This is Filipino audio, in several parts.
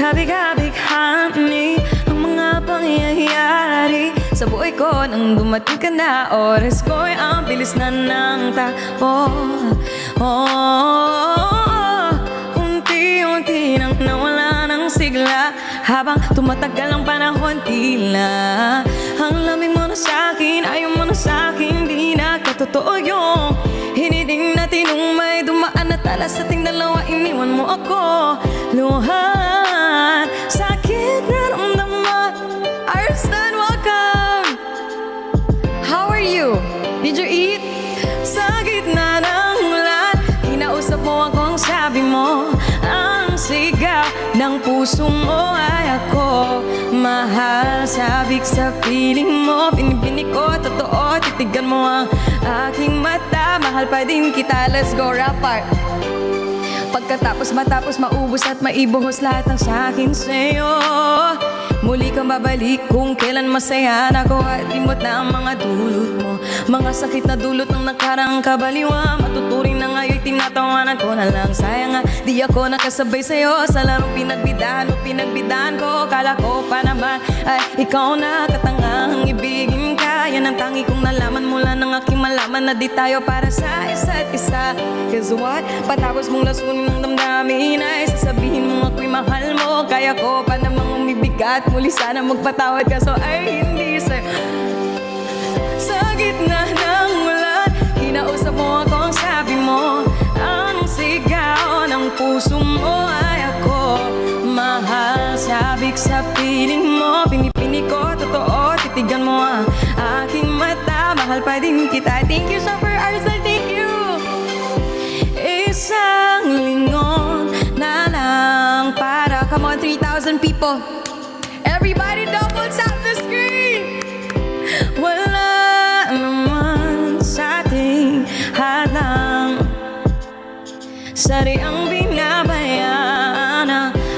Kabig-kabighani ang mga pangyayari sa buhay ko. Nang dumating ka na, oras ko'y ang bilis na ng takbo. Unti-unti nang nawala ng sigla, habang tumatagal ang panahon, tila ang lamig mo na sa'kin, ayaw mo na sa'kin. Di na katotoo yung hiniling natin nung may dumaan na tala sa ating dalawa. Iniwan mo ako, luhan, sakit na ramdaman. Arslan, welcome! How are you? Did you eat? Sa gitna ng ulan, kinausap mo akong sabi mo, ang sigaw ng puso mo ay ako. Mahal, sabik sa piling mo, pinipini ko, totoo, titigan mo ang aking mata. Mahal pa din kita, let's go rap part. Pagkatapos matapos maubos at maibuhos lahat ng sa'kin sa'yo, muli kang babalik kung kailan masaya na ako at limot na ang mga dulot mo. Mga sakit na dulot ng nakarang kabaliwa, matuturing na ngayon tinatawanan ko na lang. Sayang nga di ako nakasabay sa'yo sa larong pinagbidahan o pinagbidahan ko. Kala ko pa naman ay ikaw na katangang ibigin ka. Yan ang tangi kong nalaman mula ng aking malaman na di tayo para sa isa't isa. Cause what? Patapos mong lasunin ng damdamin ay sasabihin mo ako'y mahal mo. Kaya ko pa namang umibigat, muli sana magpatawad ka, so ay hindi sa'yo. Sa gitna ng ulan, kinausap mo akong sabi mo, ang sigaw ng puso mo ay ako. Mahal, sabik sa piling mo, pinipini ko, totoo, titigan mo ang aking mata. Mahal pa din kita. Thank you, Super Arslan, thank you. Isang lingon na lang para, come on, 3,000 people. Everybody double tap the screen. Wala naman sa ating hadang, sari ang binabayaan.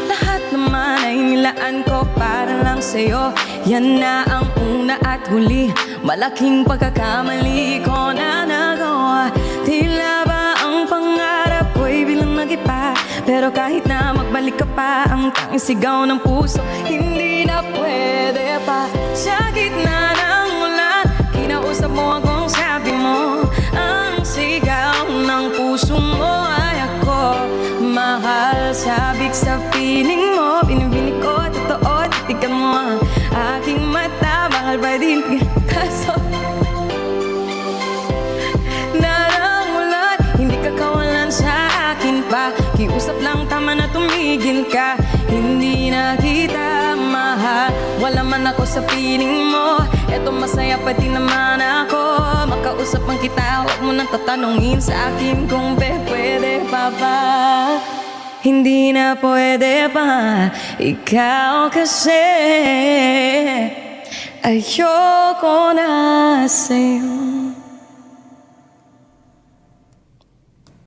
Lahat naman ay nilaan ko para lang sa'yo. Yan na ang una at huli, malaking pagkakamali ko na nagawa. Tila ba ang pangarap ko'y bilang nag-ipa, pero kahit na magbalik ka pa, ang tanging sigaw ng puso hindi na pwede pa. Sa gitna ng ulan, kinausap mo akong sabi mo, ang sigaw ng puso mo ay ako. Mahal, sabik sa piling mo, binibini ko, totoo, titigan mo ang aking mata. Mahal pa din kaso naramulan, hindi ka kawalan sa akin pa. Kiusap lang, tama na tumigil ka. Hindi na kita mahal, wala man ako sa piling mo. Eto masaya pa din naman ako, makausap man kita. Huwag mo nang tatanungin sa akin kung pwede pa ba. Hindi na pwede pa, ikaw kasi ayoko na sa'yo.